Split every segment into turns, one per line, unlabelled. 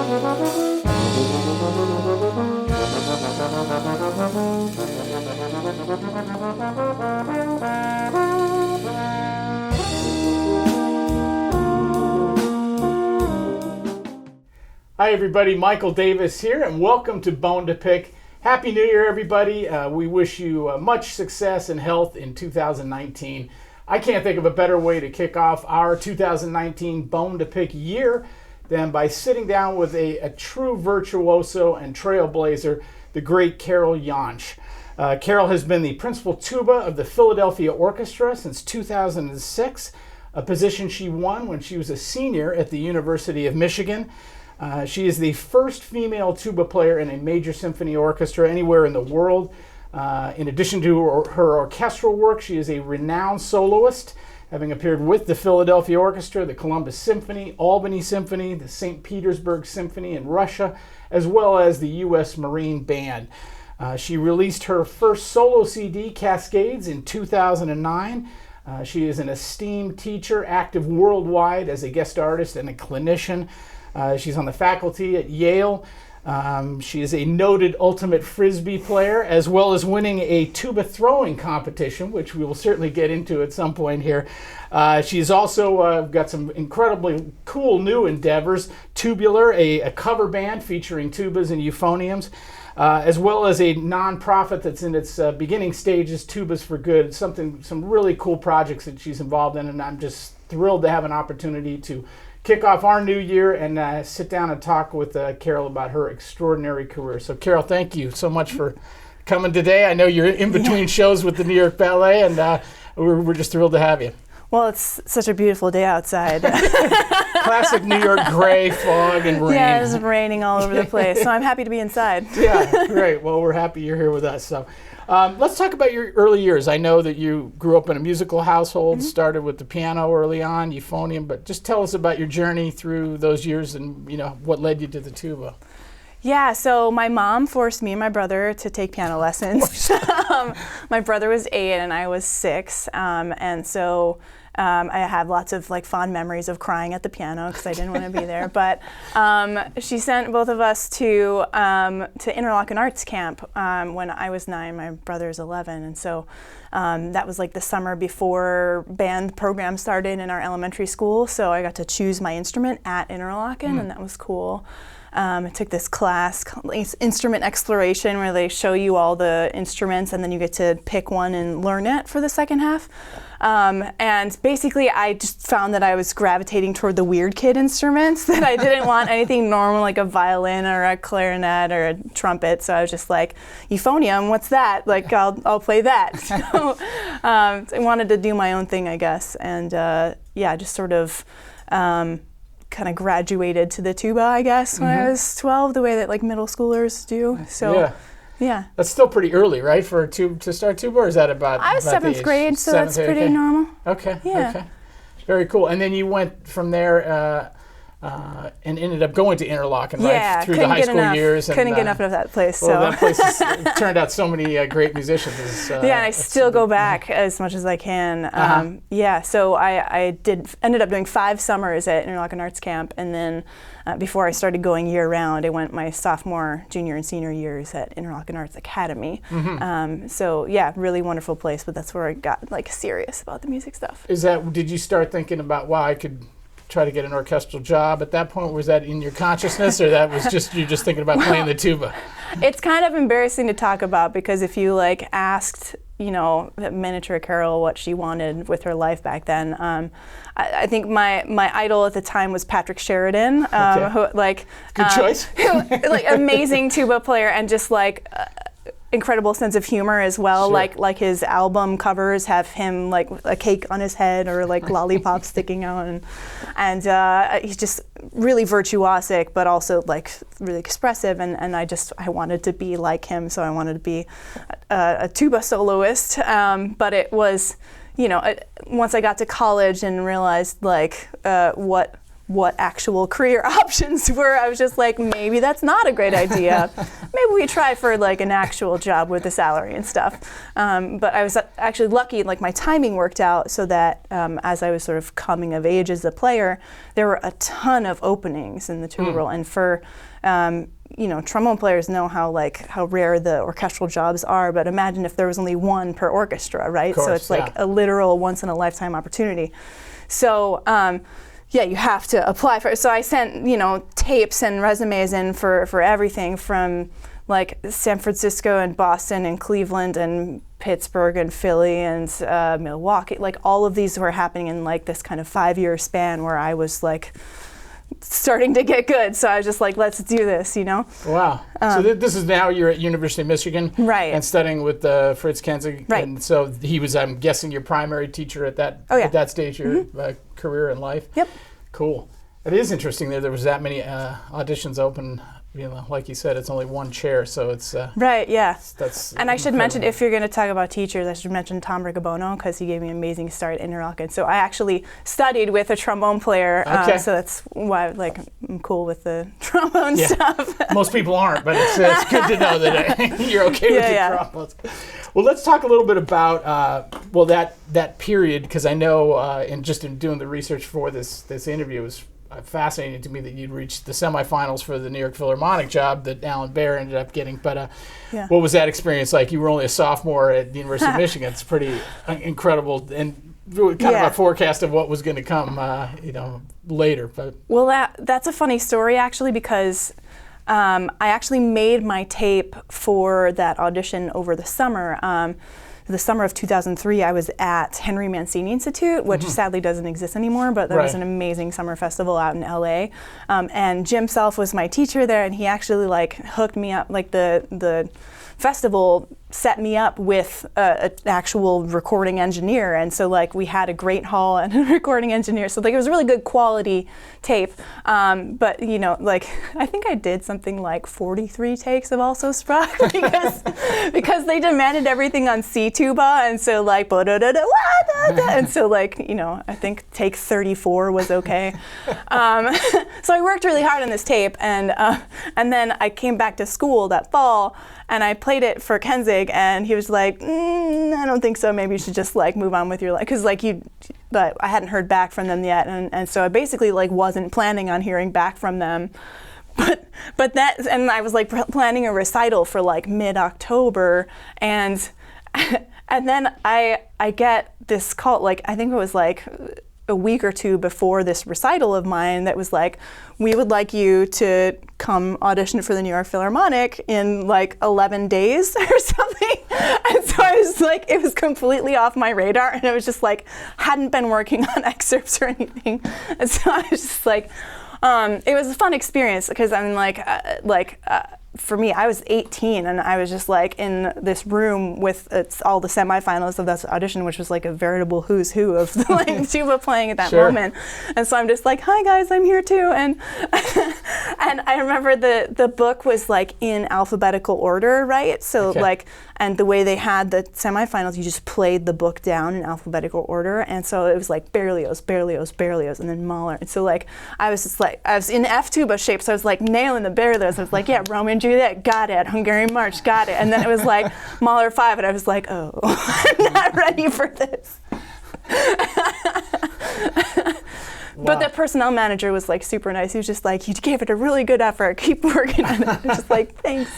Hi everybody, Michael Davis here, and welcome to Bone2Pick. Happy New Year, everybody. We wish you much success and health in 2019. I can't think of a better way to kick off our 2019 Bone2Pick year than by sitting down with a true virtuoso and trailblazer, the great Carol Jantsch. Carol has been the principal tuba of the Philadelphia Orchestra since 2006, a position she won when she was a senior at the University of Michigan. She is the first female tuba player in a major symphony orchestra anywhere in the world. In addition to her orchestral work, she is a renowned soloist, having appeared with the Philadelphia Orchestra, the Columbus Symphony, Albany Symphony, the St. Petersburg Symphony in Russia, as well as the U.S. Marine Band. She released her first solo CD, Cascades, in 2009. She is an esteemed teacher, active worldwide as a guest artist and a clinician. She's on the faculty at Yale. She is a noted ultimate frisbee player, as well as winning a tuba throwing competition, which we will certainly get into at some point here. She's also got some incredibly cool new endeavors. Tubular, a cover band featuring tubas and euphoniums, as well as a nonprofit that's in its beginning stages, Tubas for Good. Some really cool projects that she's involved in, and I'm just thrilled to have an opportunity to kick off our new year and sit down and talk with Carol about her extraordinary career. So Carol, thank you so much for coming today. I know you're in between shows with the New York Ballet, and we're just thrilled to have you.
Well, it's such a beautiful day outside.
Classic New York gray, fog, and rain.
Yeah, it's raining all over the place, so I'm happy to be inside.
Yeah, great. Well, we're happy you're here with us. So let's talk about your early years. I know that you grew up in a musical household, started with the piano early on, euphonium, but just tell us about your journey through those years and what led you to the tuba.
Yeah, so my mom forced me and my brother to take piano lessons. My brother was 8 and I was 6, and so I have lots of fond memories of crying at the piano because I didn't want to be there. But she sent both of us to Interlochen Arts Camp when I was 9. My brother's 11, and so that was the summer before band program started in our elementary school. So I got to choose my instrument at Interlochen, and that was cool. I took this class called Instrument Exploration where they show you all the instruments and then you get to pick one and learn it for the second half. And basically I just found that I was gravitating toward the weird kid instruments, that I didn't want anything normal like a violin or a clarinet or a trumpet. So I was just like, euphonium, what's that? I'll play that. So I wanted to do my own thing, I guess. And just sort of kind of graduated to the tuba, I guess, when I was 12, the way that middle schoolers do. So yeah. That's
still pretty early, right, for to start tuba, or is that about
I was 7th grade, so that's pretty normal.
Okay.
Yeah.
Okay. Very cool. And then you went from there and ended up going to Interlochen, right, through the high school years.
Couldn't get enough of that place.
Well, that place has turned out so many great musicians.
And I still go back as much as I can. So I ended up doing 5 summers at Interlochen Arts Camp, and then before I started going year-round, I went my sophomore, junior, and senior years at Interlochen Arts Academy. Really wonderful place, but that's where I got serious about the music stuff.
Did you start thinking about, wow, I could try to get an orchestral job at that point? Was that in your consciousness, or that was just you just thinking about playing the tuba?
It's kind of embarrassing to talk about, because if you asked miniature Carol what she wanted with her life back then, I think my idol at the time was Patrick Sheridan, who
good choice,
amazing tuba player, and just incredible sense of humor as well.
Sure.
Like his album covers have him a cake on his head or lollipops sticking out, and he's just really virtuosic, but also really expressive, and I wanted to be like him, so I wanted to be a tuba soloist, but it was once I got to college and realized what actual career options were, I was just maybe that's not a great idea. Maybe we try for like an actual job with the salary and stuff. But I was actually lucky, like my timing worked out so that as I was sort of coming of age as a player, there were a ton of openings in the tuba role. And for trombone players know how rare the orchestral jobs are, but imagine if there was only one per orchestra, right?
Course,
so it's like a literal once in a lifetime opportunity. So you have to apply for it. So I sent, tapes and resumes in for everything from like San Francisco and Boston and Cleveland and Pittsburgh and Philly and Milwaukee. Like all of these were happening in like this kind of 5-year span where I was like starting to get good. So I was just like, let's do this,
Wow. So this is now you're at University of Michigan.
Right.
And studying with Fritz Kenzig.
Right.
And so he was, I'm guessing, your primary teacher at that at that stage of your career and life.
Yep.
Cool. It is interesting there was that many auditions open. Like you said, it's only one chair, so it's
right. Yeah.
That's
and I should mention, if you're going to talk about teachers, I should mention Tom Ricobono because he gave me an amazing start at Interlock. And so I actually studied with a trombone player, so that's why I'm cool with the trombone stuff.
Most people aren't, but it's good to know that you're okay with the trombones. Well, let's talk a little bit about that period, because I know in doing the research for this interview, it was fascinating to me that you'd reached the semifinals for the New York Philharmonic job that Alan Baer ended up getting. But what was that experience like? You were only a sophomore at the University of Michigan. It's pretty incredible and kind of a forecast of what was going to come, later. But
that's a funny story actually, because I actually made my tape for that audition over the summer. The summer of 2003, I was at Henry Mancini Institute, which sadly doesn't exist anymore, but there was an amazing summer festival out in LA. And Jim Self was my teacher there, and he actually hooked me up, the festival set me up with an actual recording engineer, and so we had a great hall and a recording engineer, so it was a really good quality tape. But I think I did something like 43 takes of Also Sprach because they demanded everything on C tuba, and so and so I think take 34 was okay. So I worked really hard on this tape, and then I came back to school that fall and I played it for Kenzig, and he was like, I don't think so, maybe you should just move on with your life, because but I hadn't heard back from them yet, and so I basically wasn't planning on hearing back from them. But I was planning a recital for mid-October, and then I get this call, I think it was a week or two before this recital of mine, that was we would like you to come audition for the New York Philharmonic in 11 days or something. And so I was it was completely off my radar, and it was just hadn't been working on excerpts or anything. And so I was just it was a fun experience, because for me, I was 18, and I was just in this room with all the semifinalists of this audition, which was a veritable who's who of tuba playing at that moment. And so I'm just hi guys, I'm here too. And and I remember the book was in alphabetical order, right? So and the way they had the semifinals, you just played the book down in alphabetical order, and so it was Berlioz, Berlioz, Berlioz, and then Mahler. And so I was just I was in F tuba shape, so I was nailing the Berlioz. I was yeah, Romeo and Juliet, got it. Hungarian March, got it. And then it was Mahler 5, and I was oh, I'm not ready for this.
Wow.
But the personnel manager was super nice. He was just you gave it a really good effort. Keep working on it. I was just thanks.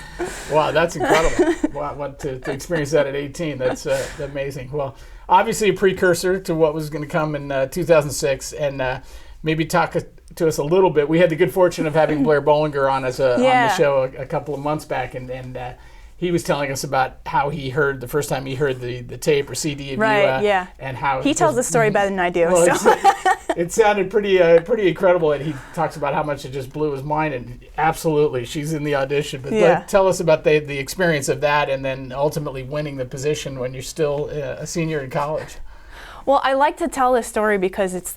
Wow, that's incredible. Wow, to experience that at 18, that's amazing. Well, obviously a precursor to what was going to come in 2006, and maybe talk to us a little bit. We had the good fortune of having Blair Bollinger on us on the show a couple of months back, and he was telling us about how he heard the first time he heard the tape or CD of you, and how
he tells the story better than I do.
Well, it sounded pretty incredible, and he talks about how much it just blew his mind. And absolutely, she's in the audition. But tell us about the experience of that, and then ultimately winning the position when you're still a senior in college.
Well, I like to tell this story because it's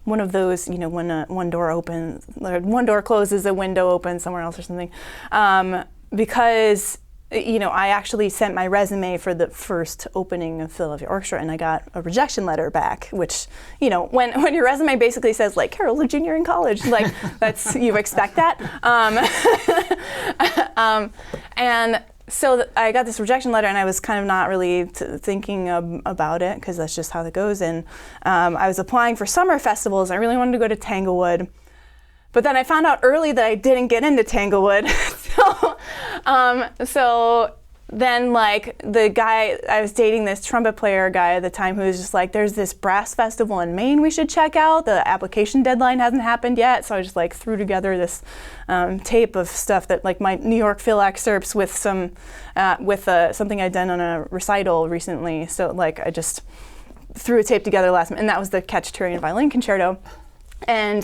one of those, when one door opens, or one door closes, a window opens somewhere else or something, because I actually sent my resume for the first opening of Philadelphia Orchestra, and I got a rejection letter back, which, when your resume basically says, Carol's a junior in college, that's, you expect that. And so I got this rejection letter, and I was kind of not really thinking about it, because that's just how it goes. And I was applying for summer festivals. I really wanted to go to Tanglewood. But then I found out early that I didn't get into Tanglewood. So then, like, the guy, I was dating this trumpet player guy at the time, who was just like, there's this brass festival in Maine we should check out. The application deadline hasn't happened yet. So I just like threw together this tape of stuff that, like, my New York Phil excerpts with some, something I'd done on a recital recently. So like I just threw a tape together last minute, and that was the Cacciatorian Violin Concerto. And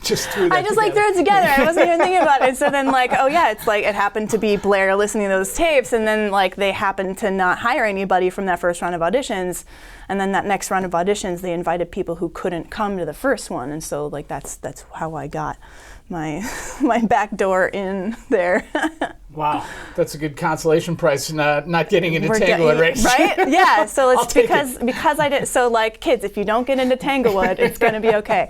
just threw that
I just like threw it together. I wasn't even thinking about it. So then, like, oh yeah, it's like it happened to be Blair listening to those tapes, and then like they happened to not hire anybody from that first round of auditions, and then that next round of auditions they invited people who couldn't come to the first one, and so like that's how I got my back door in there.
Wow, that's a good consolation prize, not getting into Tanglewood, right?
Right? Yeah. So it's because I did. So like, kids, if you don't get into Tanglewood, it's going to be okay.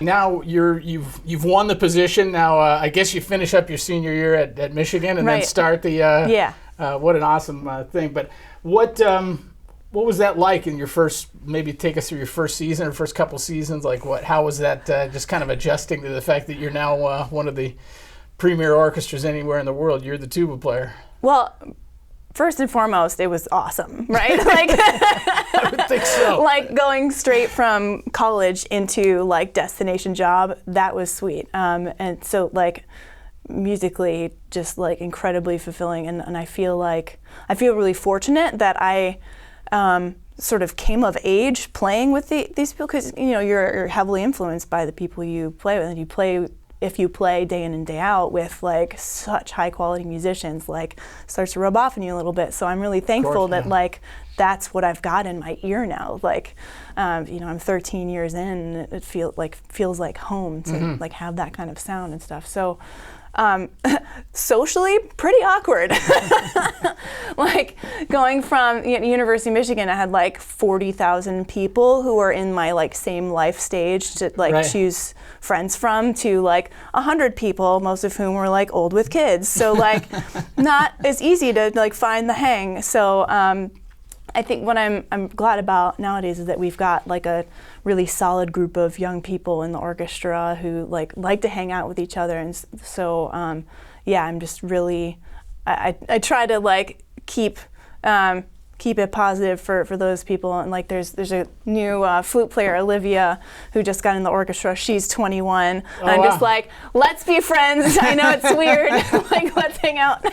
Now you've won the position. Now I guess you finish up your senior year at Michigan and then start the what an awesome thing. But what was that like in your first? Maybe take us through your first season or first couple seasons. Like how was that? Just kind of adjusting to the fact that you're now one of the premier orchestras anywhere in the world. You're the tuba player.
Well, first and foremost, it was awesome, right? Like
I would think so.
Like going straight from college into like destination job, that was sweet. And so like musically, just like incredibly fulfilling. And I feel really fortunate that I sort of came of age playing with these people, because you're heavily influenced by the people you play with, and if you play day in and day out with like such high quality musicians, like starts to rub off on you a little bit. So I'm really thankful that like that's what I've got in my ear now. Like I'm 13 years in, and it feels like home to like have that kind of sound and stuff. So socially, pretty awkward. Like going from University of Michigan, I had like 40,000 people who were in my like same life stage to like choose friends from, to like 100 people, most of whom were like old with kids. So like not as easy to like find the hang. So I think what I'm glad about nowadays is that we've got like a really solid group of young people in the orchestra who like to hang out with each other, and so I'm just really I try to like keep it positive for those people. And like there's a new flute player, Olivia, who just got in the orchestra. She's 21, and I'm just like, let's be friends. I know it's weird. Like, let's hang out.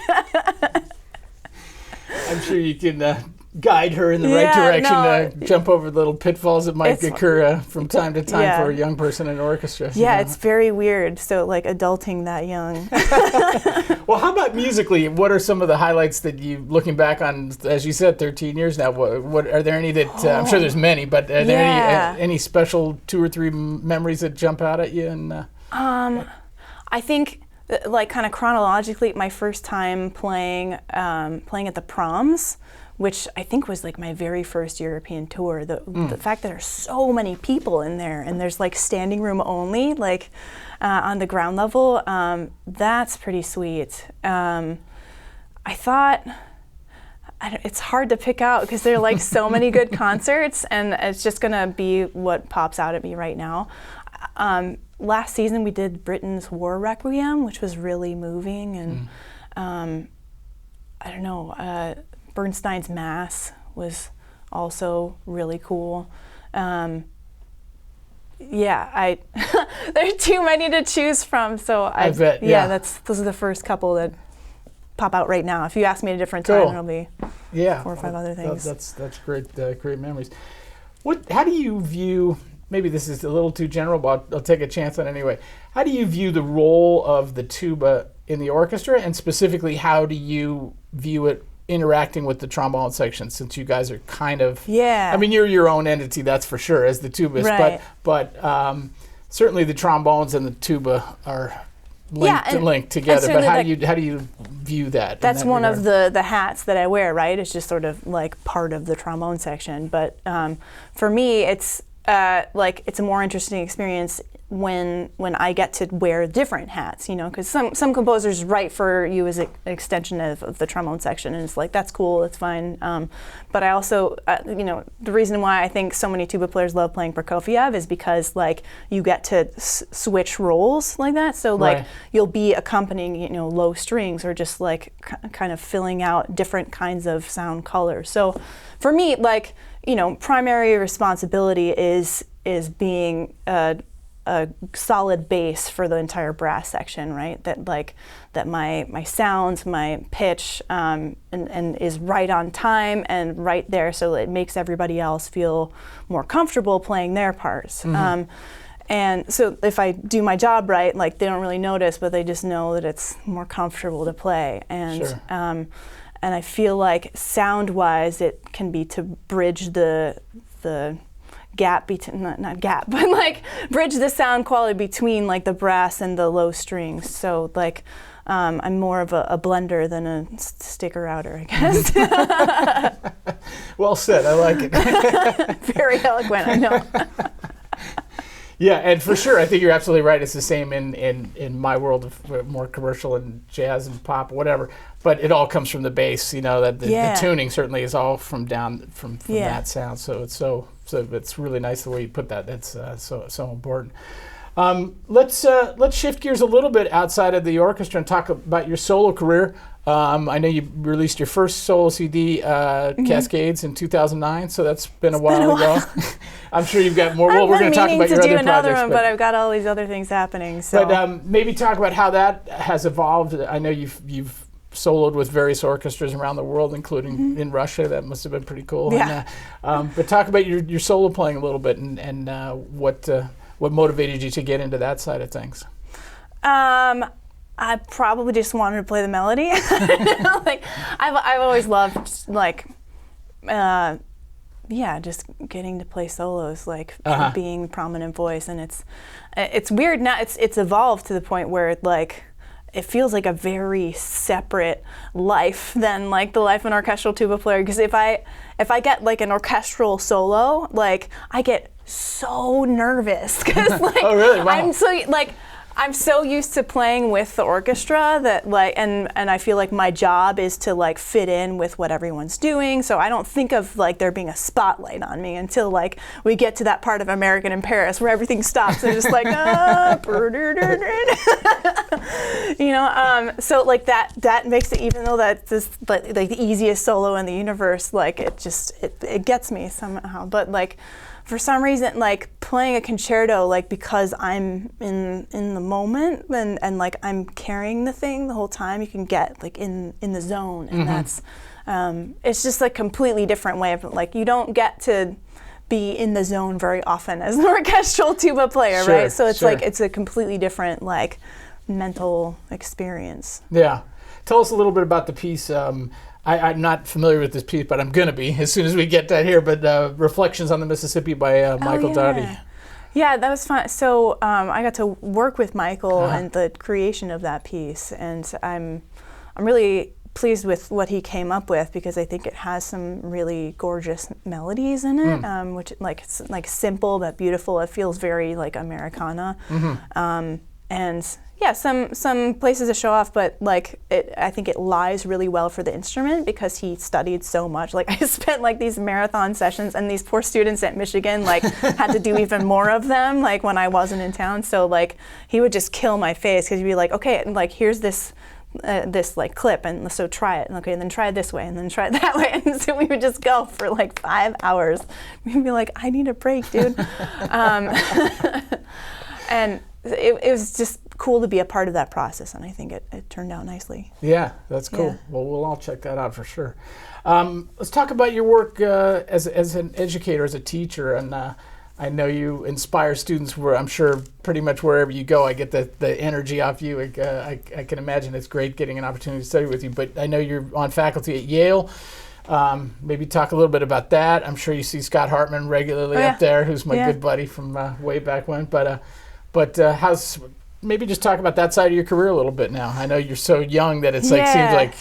I'm sure you can guide her in the right direction to jump over the little pitfalls that might occur from time to time for a young person in an orchestra.
Yeah, it's very weird. So like adulting that young.
Well, how about musically? What are some of the highlights that you, looking back on, as you said, 13 years now, what are there any that, I'm sure there's many, but are there any special 2 or 3 memories that jump out at you? And
I think like kind of chronologically, my first time playing at the Proms, which I think was like my very first European tour. The fact that there's so many people in there, and there's like standing room only, like on the ground level, that's pretty sweet. I thought, it's hard to pick out because there are like so many good concerts, and it's just gonna be what pops out at me right now. Last season we did Britain's War Requiem, which was really moving, and I don't know, Bernstein's Mass was also really cool. There are too many to choose from, so I bet. Those are the first couple that pop out right now. If you ask me at a different time, it'll be 4 or 5 other things.
That's great, great memories. How do you view? Maybe this is a little too general, but I'll take a chance on it anyway. How do you view the role of the tuba in the orchestra, and specifically, how do you view it interacting with the trombone section, since you guys are kind of, I mean, you're your own entity, that's for sure, as the tubist, but certainly the trombones and the tuba are linked together. But how do you view that?
That's one of the hats that I wear, right? It's just sort of like part of the trombone section. But for me, it's it's a more interesting experience when I get to wear different hats, you know, because some composers write for you as an extension of the trombone section, and it's like, that's cool, it's fine. But I also, you know, the reason why I think so many tuba players love playing Prokofiev is because like you get to switch roles like that. So like you'll be accompanying, you know, low strings or just like kind of filling out different kinds of sound colors. So for me, like, you know, primary responsibility is being a solid base for the entire brass section, right? That my sounds, my pitch, and is right on time and right there, so it makes everybody else feel more comfortable playing their parts. And so if I do my job right, like they don't really notice, but they just know that it's more comfortable to play. And and I feel like sound-wise, it can be to bridge the gap between, not gap, but like bridge the sound quality between like the brass and the low strings. So like I'm more of a blender than a sticker outer, I guess.
Well said, I like it.
Very eloquent, I know.
Yeah, and for sure, I think you're absolutely right. It's the same in my world of more commercial and jazz and pop, whatever. But it all comes from the bass, you know. That the tuning certainly is all from that sound. So it's really nice the way you put that. That's so important. Let's shift gears a little bit outside of the orchestra and talk about your solo career. I know you released your first solo CD, Cascades, in 2009, so that's been a while ago. I'm sure you've got more. Well, we're going to talk about your other projects. I've been meaning to do another one,
but I've got all these other things happening. So.
But maybe talk about how that has evolved. I know you've soloed with various orchestras around the world, including in Russia. That must have been pretty cool.
Yeah.
And, but talk about your solo playing a little bit and what motivated you to get into that side of things.
I probably just wanted to play the melody. Like I've always loved like just getting to play solos, like being the prominent voice, and it's weird now. It's evolved to the point where like it feels like a very separate life than like the life of an orchestral tuba player. Because if I get like an orchestral solo, like I get so nervous because like
oh, really? Wow.
I'm so used to playing with the orchestra that like, and I feel like my job is to like fit in with what everyone's doing. So I don't think of like there being a spotlight on me until like we get to that part of American in Paris where everything stops and just like, you know. So like that makes it, even though that's this like the easiest solo in the universe, like it gets me somehow. But like, for some reason, like playing a concerto, like because I'm in the moment and like I'm carrying the thing the whole time, you can get like in the zone, and that's it's just a completely different way of like you don't get to be in the zone very often as an orchestral tuba player, right? So it's like it's a completely different like mental experience.
Yeah, tell us a little bit about the piece. I'm not familiar with this piece, but I'm going to be as soon as we get that here. But Reflections on the Mississippi by Michael Doty.
Yeah, that was fun. So I got to work with Michael and the creation of that piece, and I'm really pleased with what he came up with because I think it has some really gorgeous melodies in it, which it's like simple but beautiful. It feels very like Americana, and yeah, some places to show off, but like I think it lies really well for the instrument because he studied so much. Like I spent like these marathon sessions, and these poor students at Michigan like had to do even more of them like when I wasn't in town. So like he would just kill my face because he'd be like, okay, like here's this like clip, and so try it, and okay, and then try it this way, and then try it that way, and so we would just go for like 5 hours. We'd be like, I need a break, dude. And it was just cool to be a part of that process, and I think it turned out nicely. Yeah, that's cool. Yeah. Well, we'll all check that out for sure. Let's talk about your work as an educator, as a teacher, and I know you inspire students where I'm sure pretty much wherever you go. I get the energy off you. I can imagine it's great getting an opportunity to study with you, but I know you're on faculty at Yale. Maybe talk a little bit about that. I'm sure you see Scott Hartman regularly up there, who's my good buddy from way back when, but how's, maybe just talk about that side of your career a little bit now. I know you're so young that it's like seems like,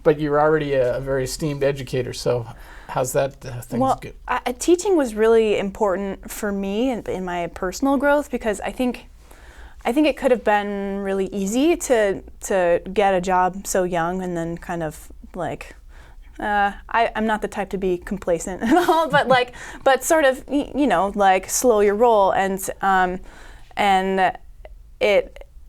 but you're already a very esteemed educator. So how's that good? Teaching was really important for me in my personal growth because I think I think it could have been really easy to get a job so young and then kind of like, I'm not the type to be complacent at all, but sort of, like slow your roll. And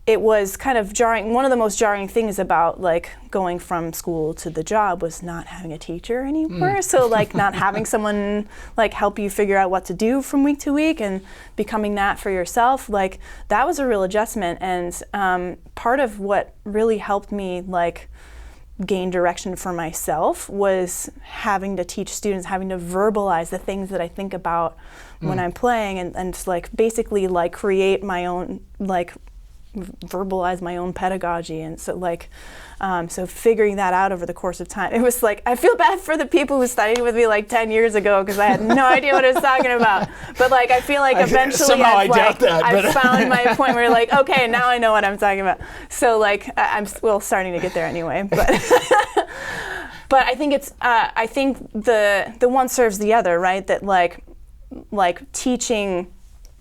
it was kind of jarring. One of the most jarring things about like going from school to the job was not having a teacher anymore. So like not having someone like help you figure out what to do from week to week and becoming that for yourself, like that was a real adjustment. And part of what really helped me like gain direction for myself was having to teach students, having to verbalize the things that I think about when I'm playing, and like basically like create my own, like verbalize my own pedagogy. And so like so figuring that out over the course of time, it was like, I feel bad for the people who studied with me like 10 years ago because I had no idea what I was talking about, but like I feel like eventually I've found my point where like, okay, now I know what I'm talking about. So like I'm still starting to get there anyway, but but I think it's I think the one serves the other, right? That like teaching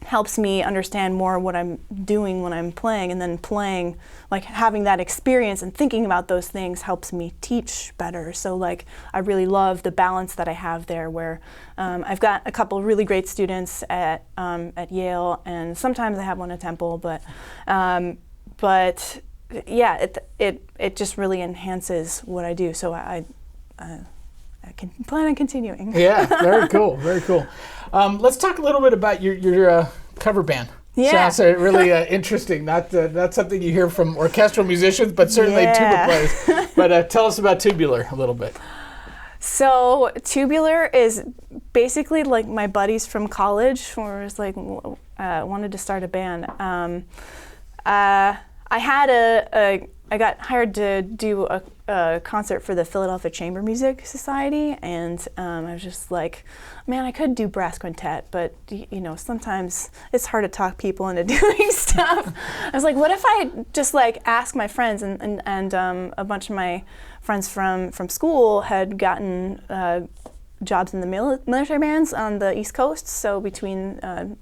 helps me understand more what I'm doing when I'm playing, and then playing, like having that experience and thinking about those things helps me teach better. So like I really love the balance that I have there, where I've got a couple really great students at Yale, and sometimes I have one at Temple, but yeah, it just really enhances what I do. So I can plan on continuing.
Yeah, very cool, very cool. Let's talk a little bit about your cover band.
Yeah.
Sounds really interesting. Not something you hear from orchestral musicians, but certainly tuba players. But tell us about Tubular a little bit.
So Tubular is basically like my buddies from college, who was like wanted to start a band. I got hired to do a concert for the Philadelphia Chamber Music Society, and I was just like, man, I could do brass quintet, but sometimes it's hard to talk people into doing stuff. I was like, what if I just like ask my friends, and a bunch of my friends from school had gotten jobs in the military bands on the East Coast, so between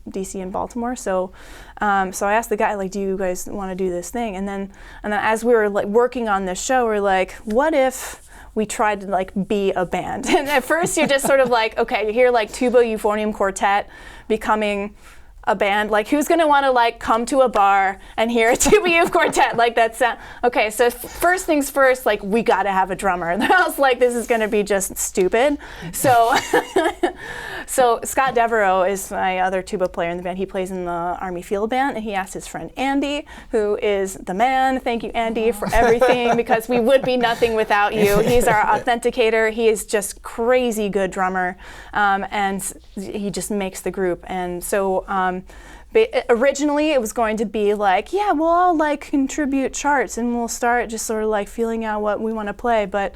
DC and Baltimore. So I asked the guy, like, do you guys want to do this thing? And then as we were like working on this show, we're like, what if we tried to like be a band? And at first you're just sort of like, okay, you hear like tuba euphonium quartet becoming a band, like who's gonna want to like come to a bar and hear a tuba euphonium quartet? Like that's okay. So first things first, like we got to have a drummer. And I was like, this is gonna be just stupid. So so Scott Devereaux is my other tuba player in the band. He plays in the Army Field Band, and he asked his friend Andy, who is the man. Thank you, Andy, for everything, because we would be nothing without you. He's our authenticator. He is just crazy good drummer, and he just makes the group. And so originally it was going to be like, yeah, we'll all like contribute charts and we'll start just sort of like feeling out what we want to play, but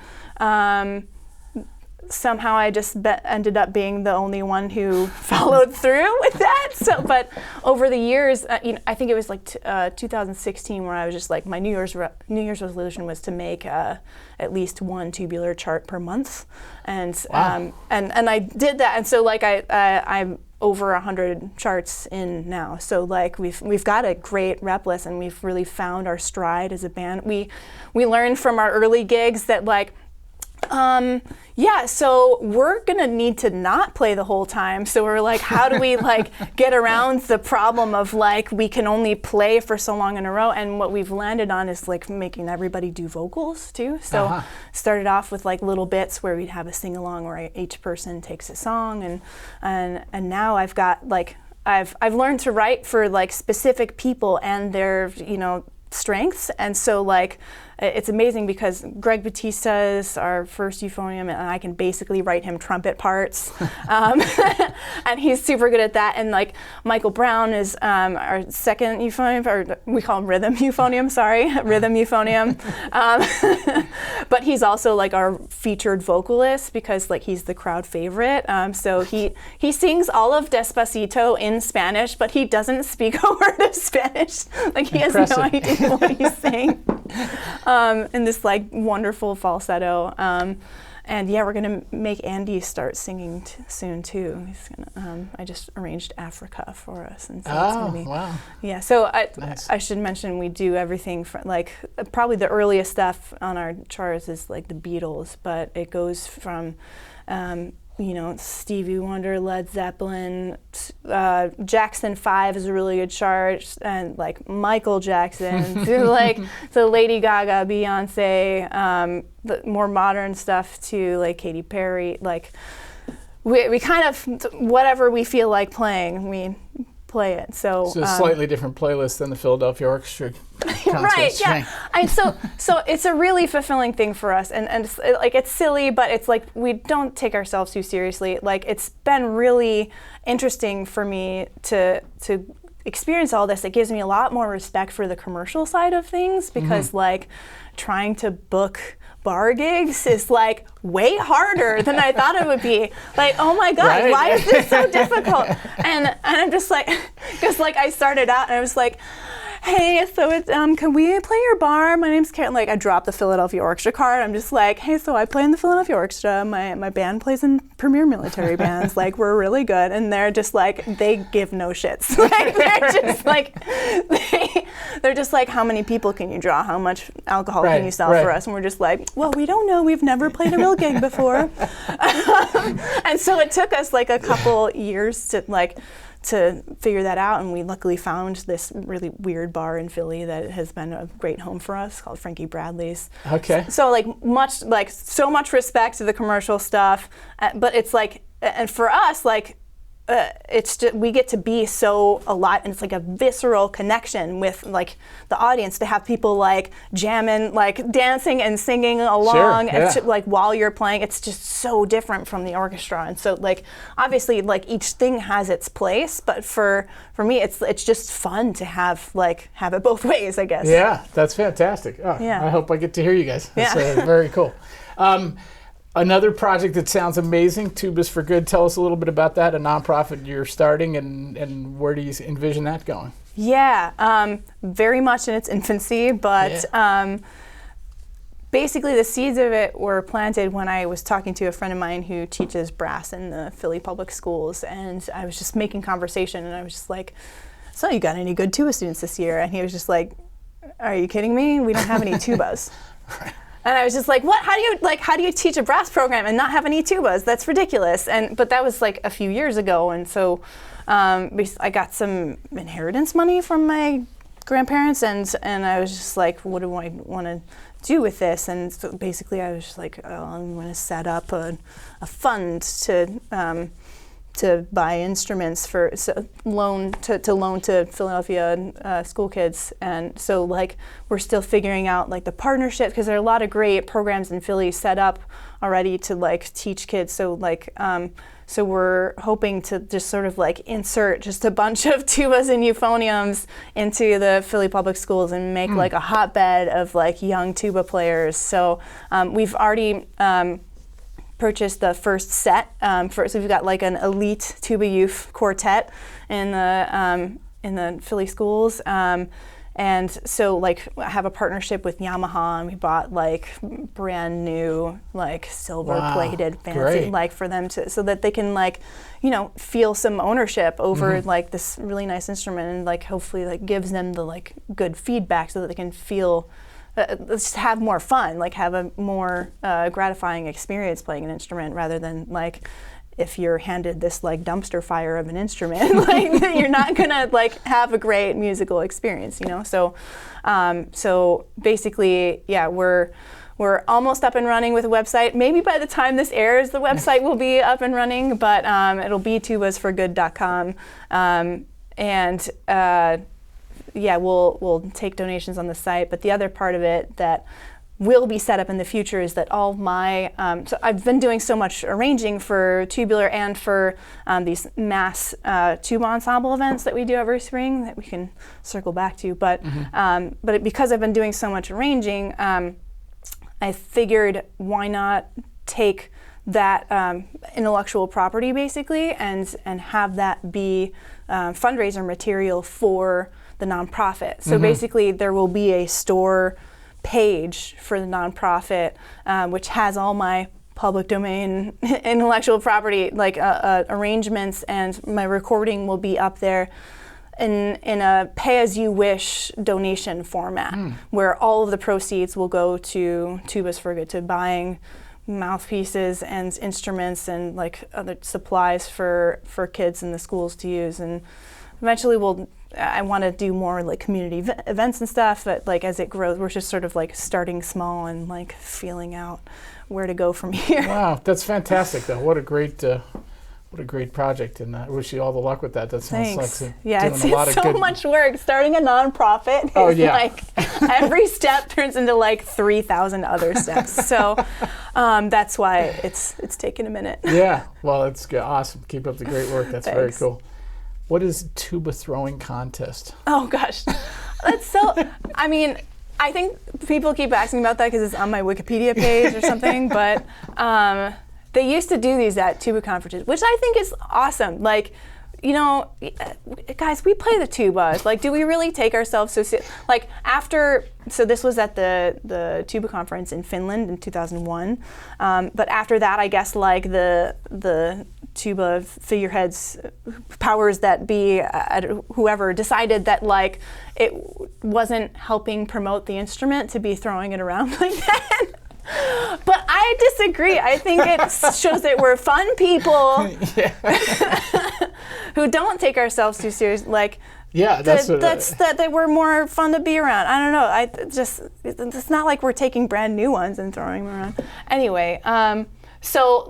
somehow I just ended up being the only one who followed through with that. So, but over the years, I think it was like 2016 where I was just like, my New Year's resolution was to make at least one tubular chart per month, and
wow.
and I did that, and so like I'm over 100 charts in now. So like we've got a great rep list, and we've really found our stride as a band. We learned from our early gigs that like, yeah, so we're gonna need to not play the whole time. So we're like, how do we like get around the problem of like we can only play for so long in a row? And what we've landed on is like making everybody do vocals too. So started off with like little bits where we'd have a sing along where each person takes a song, and now I've got like I've learned to write for like specific people and their strengths, and so like it's amazing because Greg Batista is our first euphonium, and I can basically write him trumpet parts, and he's super good at that. And like Michael Brown is our second euphonium, or we call him rhythm euphonium. Rhythm euphonium. But he's also like our featured vocalist because like he's the crowd favorite. So he sings all of Despacito in Spanish, but he doesn't speak a word of Spanish. Like he
Impressive.
has no idea what he's saying. In this like wonderful falsetto, And yeah, we're gonna make Andy start singing soon too. He's gonna. I just arranged Africa for us, and so it's gonna be.
Wow!
Yeah, so
Nice.
I should mention we do everything from like probably the earliest stuff on our charts is like the Beatles, but it goes from. Stevie Wonder, Led Zeppelin, Jackson 5 is a really good chart, and like Michael Jackson, to Lady Gaga, Beyonce, the more modern stuff to like Katy Perry. Like we kind of whatever we feel like playing, we play it. So
a slightly different playlist than the Philadelphia Orchestra concerts.
Right, yeah. So it's a really fulfilling thing for us, and it's silly, but it's like we don't take ourselves too seriously. Like it's been really interesting for me to experience all this. It gives me a lot more respect for the commercial side of things, because like trying to book bar gigs is like way harder than I thought it would be. Like, oh my God,
right?
Why is this so difficult? And I'm just like, because like I started out and I was like, hey, so it's, can we play your bar? My name's Carol. Like I dropped the Philadelphia Orchestra card. I'm just like, hey, so I play in the Philadelphia Orchestra. My band plays in premier military bands. Like we're really good. And they're just like, they give no shits. Like they're just like, how many people can you draw? How much alcohol can you sell for us? And we're just like, well, we don't know. We've never played a real gig before. And so it took us like a couple years to figure that out, and we luckily found this really weird bar in Philly that has been a great home for us called Frankie Bradley's.
Okay.
So so much respect to the commercial stuff, but it's like, and for us, like, it's just, we get to be so alive, and it's like a visceral connection with like the audience to have people like jamming, like dancing and singing along, like while you're playing. It's just so different from the orchestra, and so like obviously like each thing has its place, but for me it's just fun to have it both ways, I guess.
Yeah, that's fantastic. Oh,
yeah.
I hope I get to hear you guys. That's very cool. Another project that sounds amazing, Tubas for Good. Tell us a little bit about that, a nonprofit you're starting, and where do you envision that going?
Yeah, very much in its infancy, but basically the seeds of it were planted when I was talking to a friend of mine who teaches brass in the Philly public schools, and I was just making conversation, and I was just like, so you got any good tuba students this year? And he was just like, are you kidding me? We don't have any tubas. And I was just like, what? How do you teach a brass program and not have any tubas? That's ridiculous. But that was like a few years ago, and so I got some inheritance money from my grandparents, and I was just like, what do I want to do with this? And so basically, I was just like, oh, I'm going to set up a fund to buy instruments for loan to Philadelphia school kids. And so like we're still figuring out like the partnership, because there are a lot of great programs in Philly set up already to like teach kids. So like so we're hoping to just sort of like insert just a bunch of tubas and euphoniums into the Philly public schools and make like a hotbed of like young tuba players. So we've already purchased the first set. So we've got like an elite tuba youth quartet in the Philly schools, and so like I have a partnership with Yamaha, and we bought like brand new like silver plated fancy like for them so that they can like feel some ownership over like this really nice instrument, and like hopefully like gives them the like good feedback so that they can feel. Let's have more fun, like have a more gratifying experience playing an instrument, rather than like if you're handed this like dumpster fire of an instrument, like you're not gonna like have a great musical experience, So, so basically, yeah, we're almost up and running with a website. Maybe by the time this airs, the website will be up and running, but it'll be tubasforgood.com, and. Yeah, we'll take donations on the site, but the other part of it that will be set up in the future is that all my, so I've been doing so much arranging for Tubular and for these mass tuba ensemble events that we do every spring that we can circle back to, but because I've been doing so much arranging, I figured why not take that intellectual property basically and have that be fundraiser material for the nonprofit. So basically there will be a store page for the nonprofit which has all my public domain intellectual property, like arrangements, and my recording will be up there in a pay-as-you-wish donation format, where all of the proceeds will go to Tubas for Good, to buying mouthpieces and instruments and like other supplies for kids in the schools to use. And eventually I want to do more like community events and stuff, but like as it grows, we're just sort of like starting small and like feeling out where to go from here.
Wow, that's fantastic though. What a great project, and I wish you all the luck with that. That sounds
Thanks.
like
It's
doing a lot of
so
good.
much work. Starting a nonprofit is like every step turns into like 3,000 other steps. So that's why it's taken a minute.
Yeah, well, it's good. Awesome. Keep up the great work. That's very
Thanks.
cool. What is tuba throwing contest?
Oh gosh, that's so. I mean, I think people keep asking about that because it's on my Wikipedia page or something, but. They used to do these at tuba conferences, which I think is awesome. Like, you know, guys, we play the tubas. Like, do we really take ourselves so seriously? Like, so this was at the tuba conference in Finland in 2001. But after that, I guess, like, the tuba figureheads, powers that be, whoever, decided that, like, it wasn't helping promote the instrument to be throwing it around like that. But I disagree. I think it shows that we're fun people who don't take ourselves too seriously. Like, that we're more fun to be around. I don't know. It's not like we're taking brand new ones and throwing them around. Anyway, so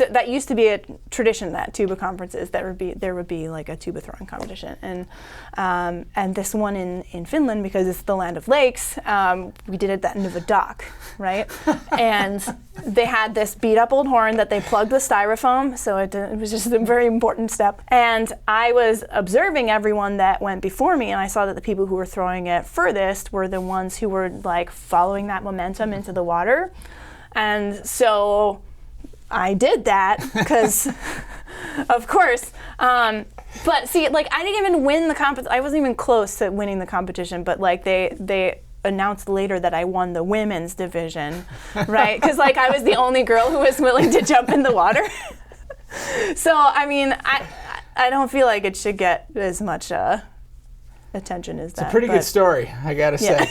that used to be a tradition at tuba conferences. There would be like a tuba throwing competition, and this one in Finland, because it's the land of lakes, we did it at the end of a dock, right? And they had this beat up old horn that they plugged with styrofoam, so it was just a very important step. And I was observing everyone that went before me, and I saw that the people who were throwing it furthest were the ones who were like following that momentum into the water, and so I did that because, of course. But see, like, I didn't even win the competition. I wasn't even close to winning the competition. But like, they announced later that I won the women's division, right? Because like, I was the only girl who was willing to jump in the water. So I mean, I don't feel like it should get as much attention as that.
It's a pretty good story, I gotta say.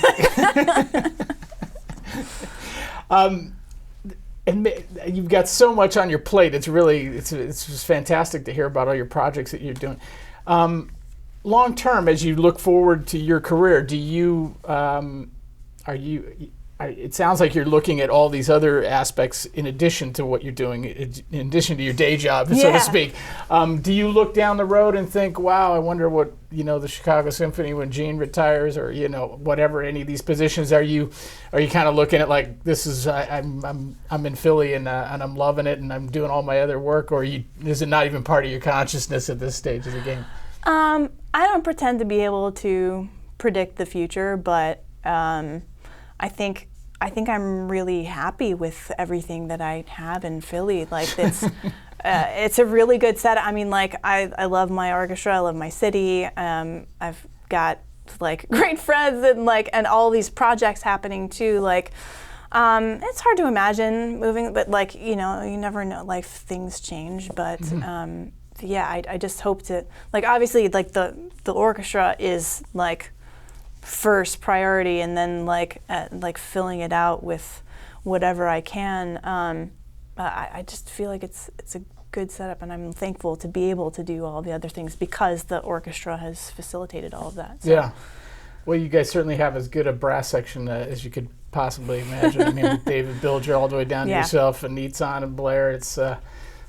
And you've got so much on your plate. It's just fantastic to hear about all your projects that you're doing. Long term, as you look forward to your career, it sounds like you're looking at all these other aspects in addition to what you're doing, in addition to your day job, so to speak. Do you look down the road and think, wow, I wonder what, the Chicago Symphony when Gene retires, or, whatever, any of these positions, are you kind of looking at like, this is, I'm in Philly and I'm loving it and I'm doing all my other work, or is it not even part of your consciousness at this stage of the game?
I don't pretend to be able to predict the future, but I think I'm really happy with everything that I have in Philly. Like, it's a really good setup. I mean, like, I love my orchestra, I love my city. I've got like great friends and all these projects happening too. Like, it's hard to imagine moving, but like, you never know. Like, things change, but I just hope to, like, obviously, like the orchestra is like first priority, and then like filling it out with whatever I can. I just feel like it's a good setup, and I'm thankful to be able to do all the other things because the orchestra has facilitated all of that. So.
Yeah. Well, you guys certainly have as good a brass section as you could possibly imagine. I mean, with David Bilger all the way down to yourself and Neatson and Blair, it's a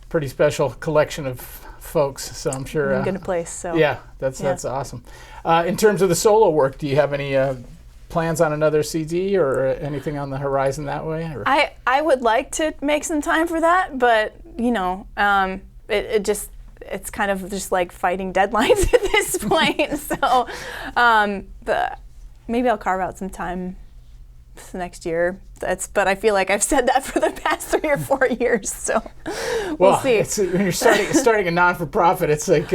pretty special collection of folks. So I'm sure.
I'm in a good place. So.
Yeah, that's awesome. In terms of the solo work, do you have any plans on another CD or anything on the horizon that way? Or?
I would like to make some time for that, but it's kind of just like fighting deadlines at this point. So but maybe I'll carve out some time next year. but I feel like I've said that for the past 3 or 4 years, so we'll see.
When you're starting a non-for-profit, it's like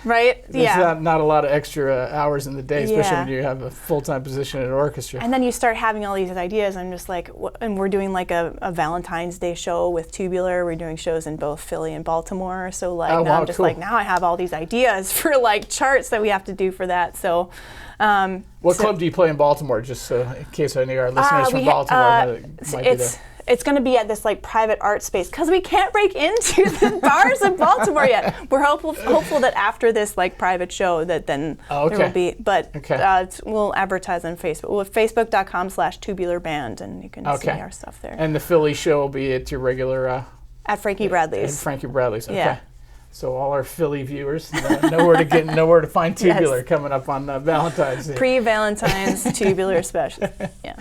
right,
there's not a lot of extra hours in the day, especially when you have a full-time position at an orchestra.
And then you start having all these ideas. I'm just like, and we're doing like a Valentine's Day show with Tubular. We're doing shows in both Philly and Baltimore. So like now I'm just like, now I have all these ideas for like charts that we have to do for that. So.
What club do you play in Baltimore? Just in case any of our listeners from Baltimore might be there.
It's going to be at this like private art space because we can't break into the bars in Baltimore yet. We're hopeful that after this like private show that then there will be. But we'll advertise on Facebook. Well, Facebook.com/tubularband, and you can see our stuff there.
And the Philly show will be at your regular.
At Frankie Bradley's.
At Frankie Bradley's. Okay.
Yeah.
So all our Philly viewers know where to find Tubular coming up on Valentine's Day.
Pre-Valentine's Tubular special. Yeah.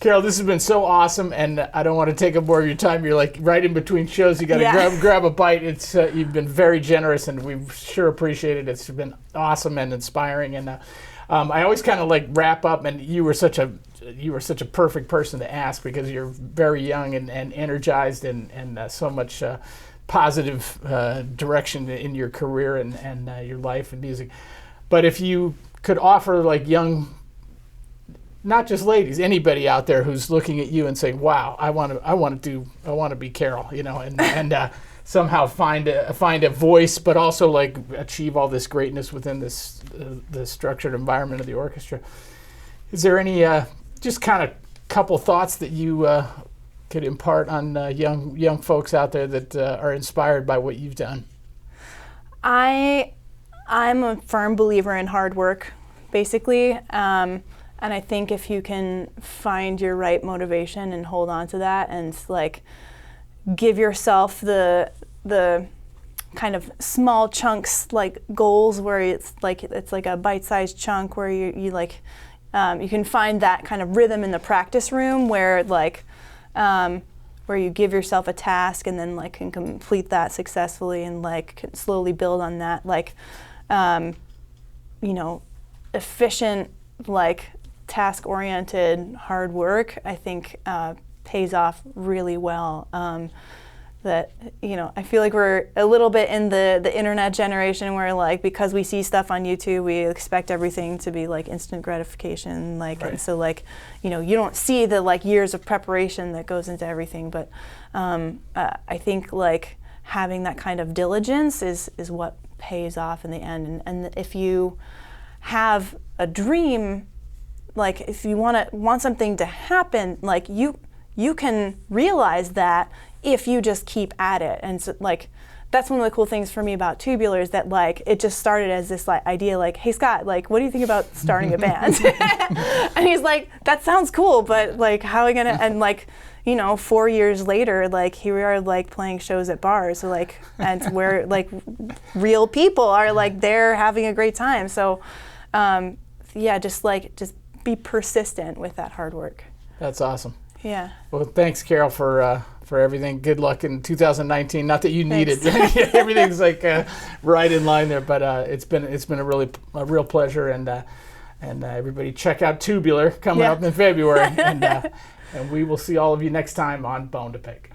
Carol, this has been so awesome, and I don't want to take up more of your time. You're like right in between shows. You got to grab a bite. It's you've been very generous, and we sure appreciate it. It's been awesome and inspiring. And I always kind of like wrap up, and you were such a perfect person to ask because you're very young and energized and so much. Positive direction in your career and your life and music. But if you could offer like young, not just ladies, anybody out there who's looking at you and saying, "Wow, I want to be Carol," and somehow find a voice, but also like achieve all this greatness within this the structured environment of the orchestra. Is there any just kind of couple thoughts that you could impart on young folks out there that are inspired by what you've done?
I'm a firm believer in hard work, basically, and I think if you can find your right motivation and hold on to that, and like give yourself the kind of small chunks, like goals, where it's like a bite-sized chunk where you like you can find that kind of rhythm in the practice room where like. Where you give yourself a task and then like can complete that successfully and like can slowly build on that, like efficient, like task-oriented hard work, I think pays off really well. That I feel like we're a little bit in the internet generation where like because we see stuff on YouTube we expect everything to be like instant gratification, like right. And so like you don't see the like years of preparation that goes into everything, but I think like having that kind of diligence is what pays off in the end, and if you have a dream, like if you want something to happen, like you can realize that if you just keep at it. And so, like that's one of the cool things for me about Tubular is that like it just started as this like idea like, hey Scott, like what do you think about starting a band? And he's like, that sounds cool, but like how are we gonna, and like 4 years later, like here we are like playing shows at bars, so like, and where like real people are like there having a great time. So just be persistent with that hard work.
That's awesome.
Yeah.
Well, thanks, Carol, for everything. Good luck in 2019. Not that you need it. Everything's like right in line there, but it's been a real pleasure, and everybody check out Tubular coming up in February, and we will see all of you next time on Bone2Pick.